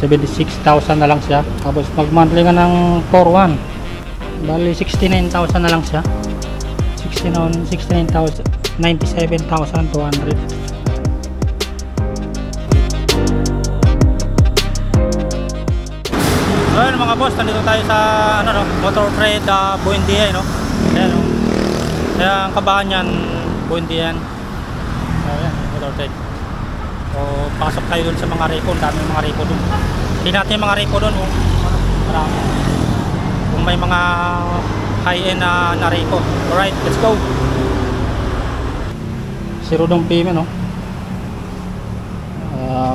76,000 na lang siya. Tapos mag monthly ka ng 4,100, bali 69,000 na lang siya. 69,000, 97,200. So yun mga boss, nandito tayo sa Motor Trade Buendia, no? Ayan, no? Kaya ang kabahan yan, Buendia yan. Ayan, Motor Trade. So pasok tayo dun sa mga repo. Dami mga repo dun. Hindi natin yung mga repo dun, oh. Marami. Kung may mga high-end na repo. Alright, let's go. Zero down payment, no?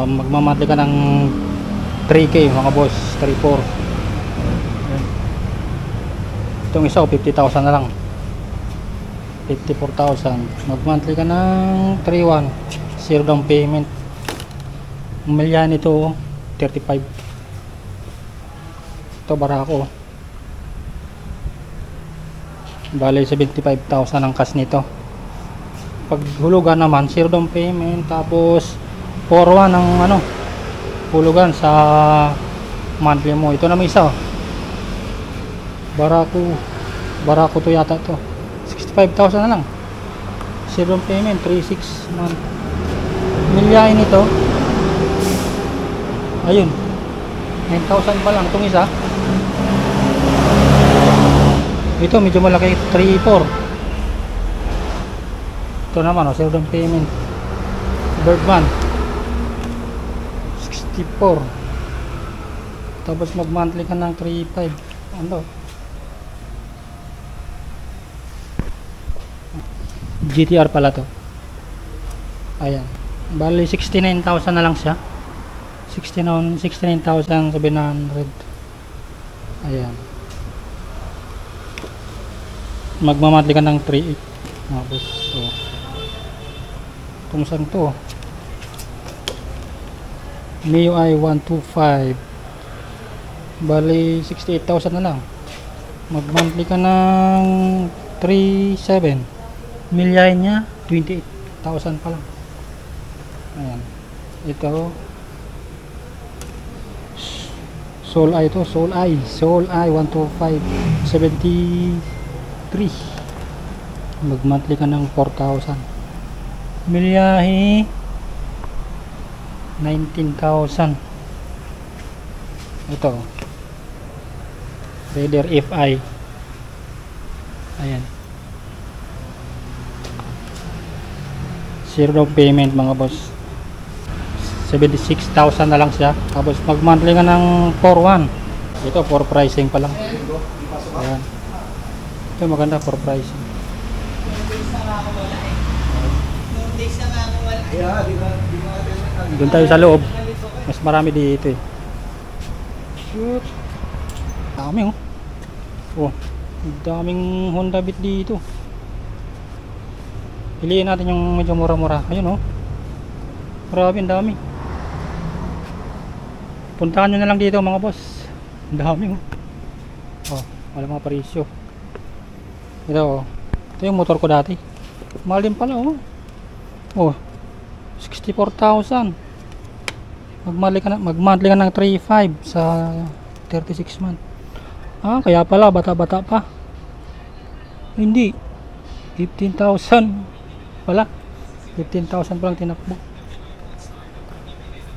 Magmamadli ka ng 3K mga boss, 3-4. Itong isa, 50,000 na lang, 54,000. Mag-monthly ka ng 3-1, zero down payment. Umilyan ito 35. Ito Barako, bali 75,000 ang cash nito. Pag hulugan naman, zero down payment, tapos 4-1 ang hulugan sa monthly mo. Ito naman isa, Barako to yata to, 65,000 na lang, zero down payment, 3-6 month. Milyain ito, ayun, 9,000 pa lang. Itong isa, ito medyo malaki, 3-4. Ito naman, zero down payment, Birdman, 64. Tapos mag monthly ka ng 3-5. GTR pala to. Ayan, bali 69,000 na lang siya, 69,700. Ayan, magmamadli ka ng 3.8. Tapos so, itong saan to, MIUI 125, bali 68,000 na lang. Mag-monthly ka ng 3.7. Milyahin niya 28,000 pa lang. Ayan, ito Soul Eye, to Soul Eye 125, 73. Mag-monthly ka ng 4,000. Milyahi 19,000. Ito Raider FI. Ayan, zero down payment mga boss, 76,000 na lang siya. Tapos mag monthly ka ng 4-1. Ito for pricing pa lang. Ayan, ito maganda for pricing. Doon tayo sa loob, mas marami dito eh. Shoot, dami daming Honda Beat dito. Piliin natin yung medyo mura-mura. Ayun grabe, ang dami. Puntahan nyo na lang dito mga boss, ang dami wala mga presyo. Ito yung motor ko dati, mahal din pala 64,000. Mag-monthly ka ng 3.5 sa 36 month. Kaya pala bata-bata pa. Hindi, 15,000 pala, 15,000 pa lang tinakbo.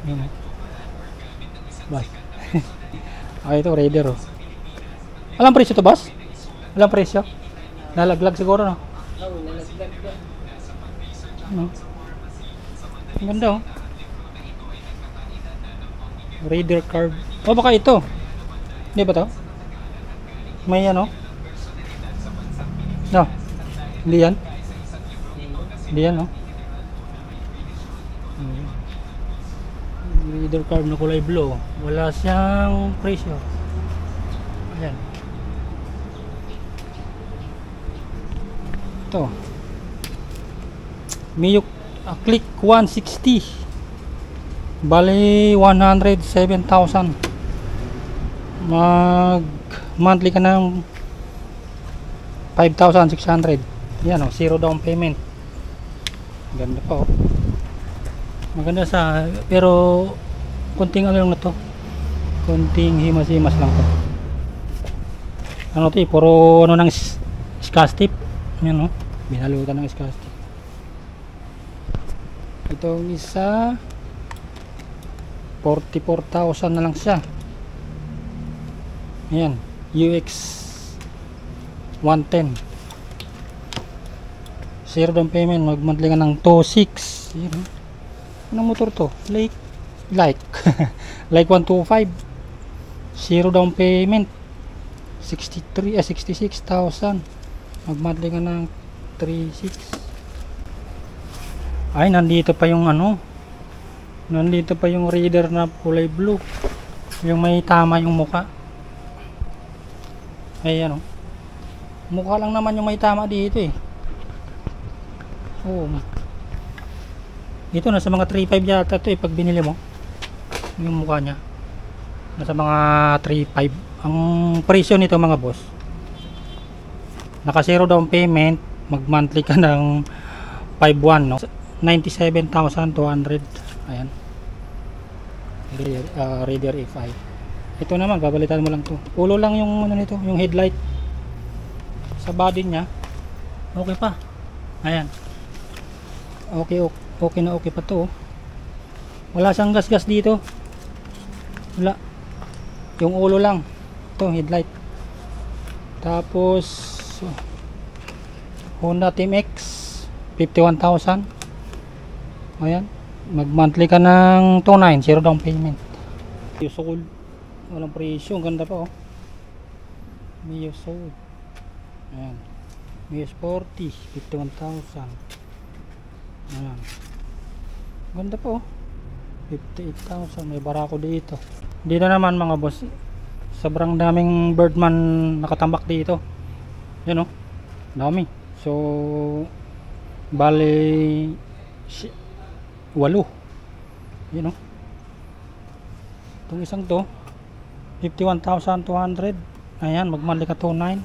Yun bas. Ito Raider Alam presyo to boss? Alam presyo? Nalaglag siguro, no? Ang ganda Raider card. Baka ito, hindi ba to? May no? Hindi yan. Hindi yan, Raider card na kulay blue. Wala siyang presyo. Ayan. Ito Miyuk Click 160, bali 107,000. Mag monthly ka ng 5,600. Yan zero down payment. Ganda pa maganda pero kunting lang na to, konting himas-himas lang to. Ano to eh, puro ano ng scotch tape. Yan, no? Binalutan ng scotch tape. Itong isa 44,000 na lang siya. Ayan, UX 110. Zero down payment, mag-monthly ka ng 2.6. Ayan, anong motor to? Like like 125. Zero down payment, 66,000. Mag-monthly ka ng 3.6. Ay, nandito pa yung ano, nandito pa yung reader na kulay blue, yung may tama yung muka. Ay, ano, mukha lang naman yung may tama dito eh. Oo, dito nasa mga 3.5 yata ito eh, pag binili mo yung mukha nya nasa mga 3.5 ang presyo nito mga boss. Naka zero down payment, mag monthly ka ng 5.1, no? 97,200. Ayan, Raider A5. Ito naman, babalitan mo lang to. Ulo lang yung ano nito, yung headlight. Sa body nya okay pa. Ayan, okay na okay pa to. Wala siyang gas-gas dito, wala. Yung ulo lang to, headlight. Tapos Honda Team X 51,000. Ayan, mag monthly ka ng 2.9, zero down payment. Sold, walang presyo, ang ganda pa oh. Mio sold. Ayan, Mio Sporty 51,000. Ayan, ganda pa oh, 58,000. May barako dito. Dito naman mga boss, sobrang daming Birdman nakatambak dito. Yan oh, dami. So bali 8. Yan oh. Itong isang to 51,200. Ayan, magmali ka 2.9.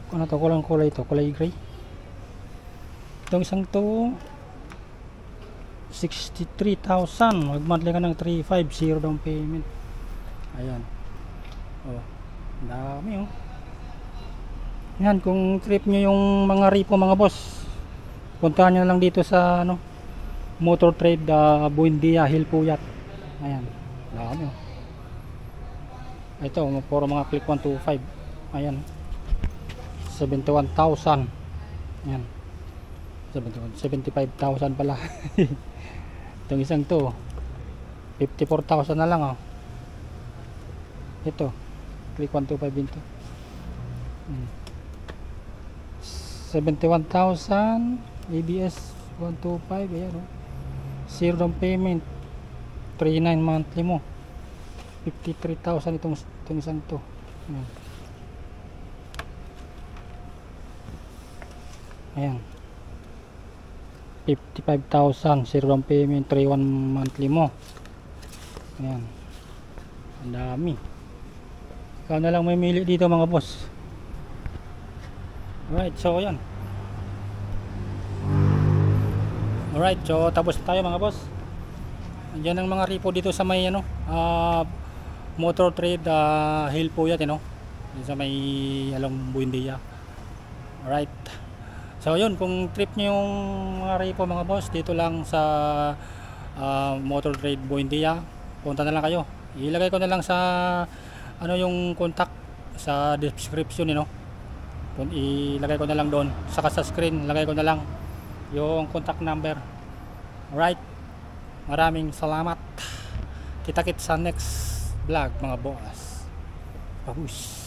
Ano to, kulang kulay ito, kulay gray. Itong isang to 63,000, magmali ka ng 3.5, zero down payment. Ayan, oh, dami oh. Yan, kung trip nyo yung mga repo mga boss, puntahan nyo lang dito sa ano, Motor Trade Buendia Hilpuyat. Ayan, dami oh. Ito, puro mga click 125. Ayan, 71,000. Ayan, 75,000 pala. Itong isang to 54,000 na lang oh. Ito, click 125 din to. 71,000 ABS 125. Ayan oh. Zero down payment, 3.9 monthly mo, 53,000 itong isang to. Ayan, 55,000 zero down payment, 3.1 monthly mo. Ayan, ang dami. Ikaw na lang may mili dito mga boss. Alright, so yan. Alright, so tapos tayo mga boss. Andiyan ang mga repo dito sa may ano, Motor Trade Hilpuyat, you know, sa may along Buendia. Alright, so yun, kung trip nyo yung mga repo mga boss, dito lang sa Motor Trade Buendia, punta na lang kayo. Ilagay ko na lang sa ano yung contact sa description, you know. Ilagay ko na lang doon, saka sa screen lagay ko na lang yung contact number. Alright, maraming salamat. Kita-kits sa next vlog mga boss. Bagus.